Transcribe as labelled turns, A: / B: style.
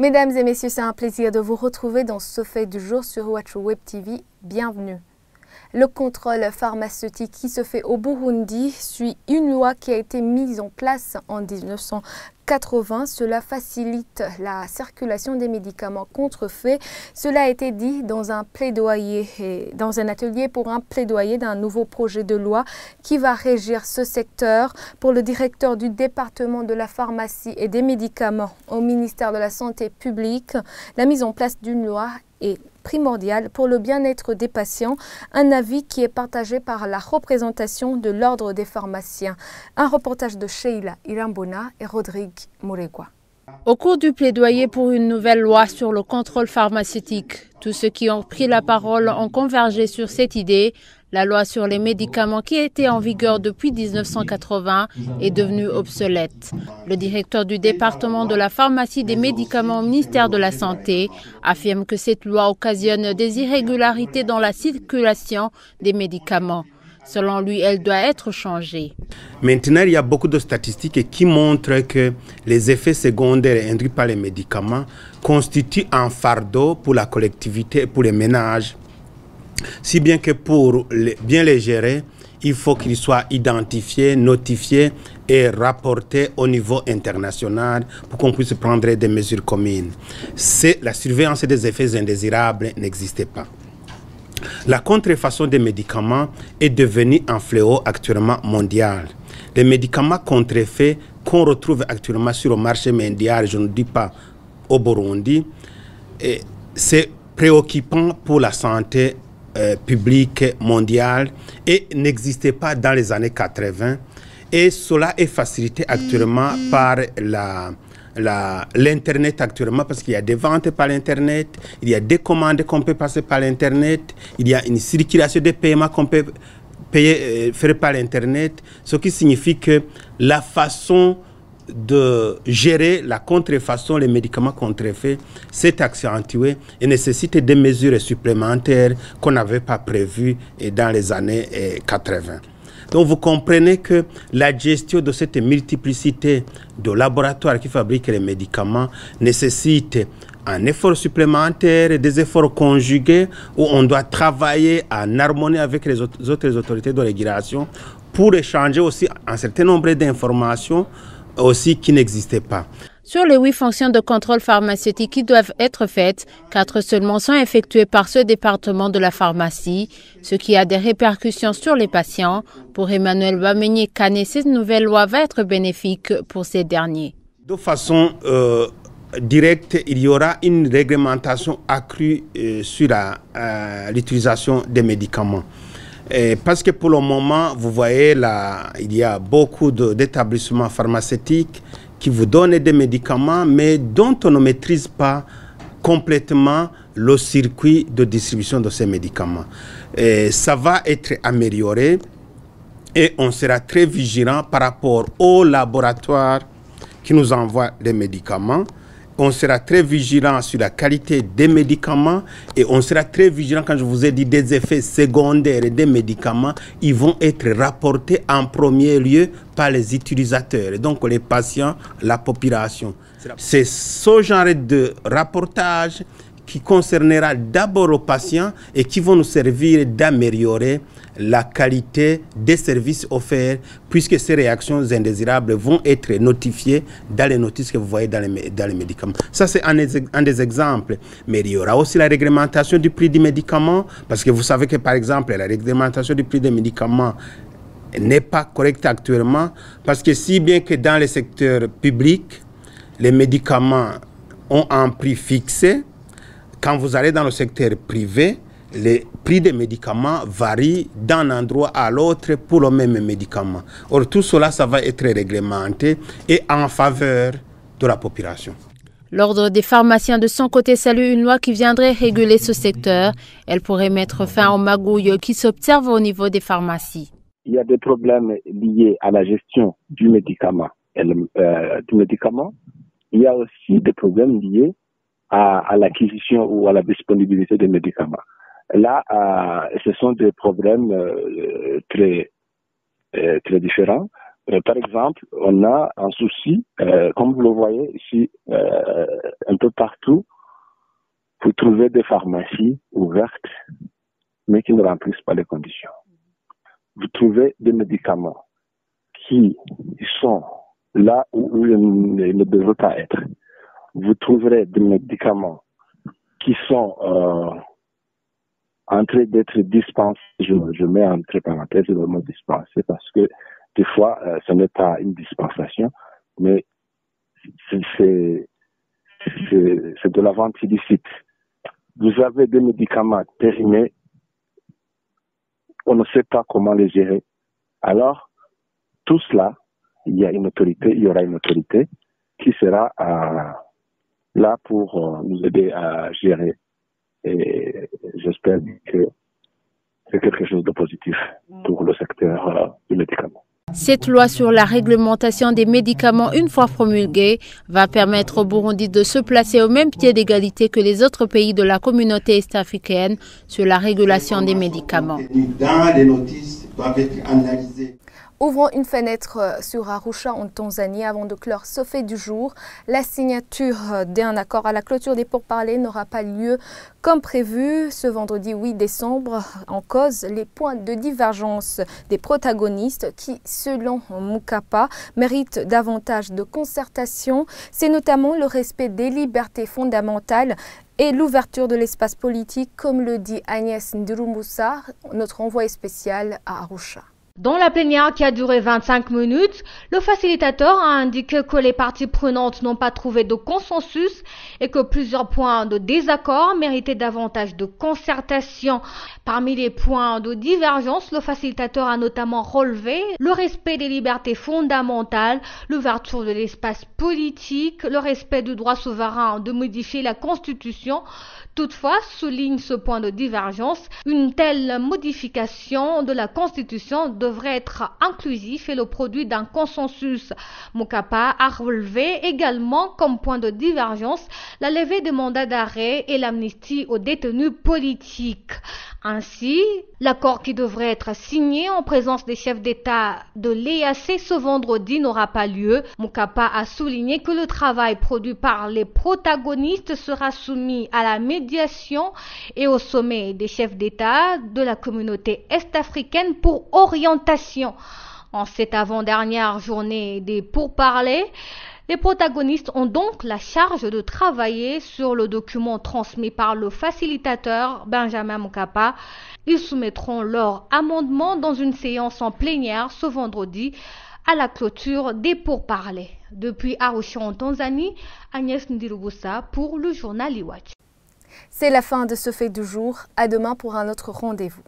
A: Mesdames et messieurs, c'est un plaisir de vous retrouver dans ce fait du jour sur Watch Web TV. Bienvenue. Le contrôle pharmaceutique qui se fait au Burundi suit une loi qui a été mise en place en 1980. Cela facilite la circulation des médicaments contrefaits. Cela a été dit dans un plaidoyer, dans un atelier pour un plaidoyer d'un nouveau projet de loi qui va régir ce secteur. Pour le directeur du département de la pharmacie et des médicaments au ministère de la Santé publique, la mise en place d'une loi est primordial pour le bien-être des patients, un avis qui est partagé par la représentation de l'Ordre des pharmaciens. Un reportage de Sheila Irambona et Rodrigue Muregwa.
B: Au cours du plaidoyer pour une nouvelle loi sur le contrôle pharmaceutique, tous ceux qui ont pris la parole ont convergé sur cette idée. La loi sur les médicaments qui était en vigueur depuis 1980 est devenue obsolète. Le directeur du département de la pharmacie des médicaments au ministère de la Santé affirme que cette loi occasionne des irrégularités dans la circulation des médicaments. Selon lui, elle doit être changée.
C: Maintenant, il y a beaucoup de statistiques qui montrent que les effets secondaires induits par les médicaments constituent un fardeau pour la collectivité et pour les ménages. Si bien que pour bien les gérer, il faut qu'ils soient identifiés, notifiés et rapportés au niveau international pour qu'on puisse prendre des mesures communes. La surveillance des effets indésirables n'existait pas. La contrefaçon des médicaments est devenue un fléau actuellement mondial. Les médicaments contrefaits qu'on retrouve actuellement sur le marché mondial, je ne dis pas au Burundi, c'est préoccupant pour la santé publique mondiale et n'existait pas dans les années 80 et cela est facilité actuellement par l'internet actuellement parce qu'il y a des ventes par l'internet, il y a des commandes qu'on peut passer par l'internet, il y a une circulation de paiements qu'on peut faire par l'internet, ce qui signifie que la façon de gérer la contrefaçon, les médicaments contrefaits, s'est accentué et nécessite des mesures supplémentaires qu'on n'avait pas prévues dans les années 80. Donc vous comprenez que la gestion de cette multiplicité de laboratoires qui fabriquent les médicaments nécessite un effort supplémentaire et des efforts conjugués où on doit travailler en harmonie avec les autres autorités de régulation pour échanger aussi un certain nombre d'informations aussi qui n'existaient pas.
B: Sur les 8 fonctions de contrôle pharmaceutique qui doivent être faites, 4 seulement sont effectuées par ce département de la pharmacie, ce qui a des répercussions sur les patients. Pour Emmanuel Bamenye-Kane, cette nouvelle loi va être bénéfique pour ces derniers.
C: De façon directe, il y aura une réglementation accrue sur l'utilisation des médicaments. Parce que pour le moment, vous voyez, là, il y a beaucoup d'établissements pharmaceutiques qui vous donnent des médicaments, mais dont on ne maîtrise pas complètement le circuit de distribution de ces médicaments. Ça va être amélioré et on sera très vigilant par rapport aux laboratoires qui nous envoient les médicaments. On sera très vigilant sur la qualité des médicaments et on sera très vigilant quand je vous ai dit des effets secondaires des médicaments. Ils vont être rapportés en premier lieu par les utilisateurs, et donc les patients, la population. C'est ce genre de rapportage qui concernera d'abord les patients et qui vont nous servir d'améliorer la qualité des services offerts puisque ces réactions indésirables vont être notifiées dans les notices que vous voyez dans les médicaments. Ça, c'est un des exemples. Mais il y aura aussi la réglementation du prix du médicament parce que vous savez que, par exemple, la réglementation du prix des médicaments n'est pas correcte actuellement parce que si bien que dans le secteur public, les médicaments ont un prix fixé, quand vous allez dans le secteur privé, les prix des médicaments varient d'un endroit à l'autre pour le même médicament. Or, tout cela, ça va être réglementé et en faveur de la population.
B: L'Ordre des pharmaciens de son côté salue une loi qui viendrait réguler ce secteur. Elle pourrait mettre fin aux magouilles qui s'observent au niveau des pharmacies.
D: Il y a des problèmes liés à la gestion du médicament. Il y a aussi des problèmes liés à l'acquisition ou à la disponibilité des médicaments. Là, ce sont des problèmes très différents Par exemple, on a un souci, comme vous le voyez ici, un peu partout, vous trouvez des pharmacies ouvertes, mais qui ne remplissent pas les conditions. Vous trouvez des médicaments qui sont là où ils ne devraient pas être. Vous trouverez des médicaments qui sont en train d'être dispensés. Je mets entre parenthèses le mot dispensé parce que des fois, ce n'est pas une dispensation, mais c'est de la vente illicite. Vous avez des médicaments périmés, on ne sait pas comment les gérer. Alors, tout cela, il y aura une autorité qui sera là pour nous aider à gérer. Et j'espère que c'est quelque chose de positif pour le secteur du médicament.
B: Cette loi sur la réglementation des médicaments, une fois promulguée, va permettre au Burundi de se placer au même pied d'égalité que les autres pays de la communauté est-africaine sur la régulation des médicaments.
C: Dans les notices doivent être analysées.
A: Ouvrons une fenêtre sur Arusha en Tanzanie avant de clore ce fait du jour. La signature d'un accord à la clôture des pourparlers n'aura pas lieu comme prévu ce vendredi 8 décembre. En cause, les points de divergence des protagonistes qui, selon Mukapa, méritent davantage de concertation. C'est notamment le respect des libertés fondamentales et l'ouverture de l'espace politique, comme le dit Agnès Ndirumbusa, notre envoyée spéciale à Arusha.
E: Dans la plénière qui a duré 25 minutes, le facilitateur a indiqué que les parties prenantes n'ont pas trouvé de consensus et que plusieurs points de désaccord méritaient davantage de concertation. Parmi les points de divergence, le facilitateur a notamment relevé le respect des libertés fondamentales, l'ouverture de l'espace politique, le respect du droit souverain de modifier la Constitution. Toutefois, souligne ce point de divergence, une telle modification de la Constitution devrait être inclusif et le produit d'un consensus. Mukapa a relevé également comme point de divergence la levée des mandats d'arrêt et l'amnistie aux détenus politiques. Ainsi, l'accord qui devrait être signé en présence des chefs d'État de l'EAC ce vendredi n'aura pas lieu. Mukapa a souligné que le travail produit par les protagonistes sera soumis à la médiation et au sommet des chefs d'État de la communauté est-africaine pour orientation. En cette avant-dernière journée des pourparlers, les protagonistes ont donc la charge de travailler sur le document transmis par le facilitateur Benjamin Mukapa. Ils soumettront leur amendement dans une séance en plénière ce vendredi à la clôture des pourparlers. Depuis Arusha en Tanzanie, Agnès Ndirumbusa pour le journal Iwacu.
A: C'est la fin de ce fait du jour. À demain pour un autre rendez-vous.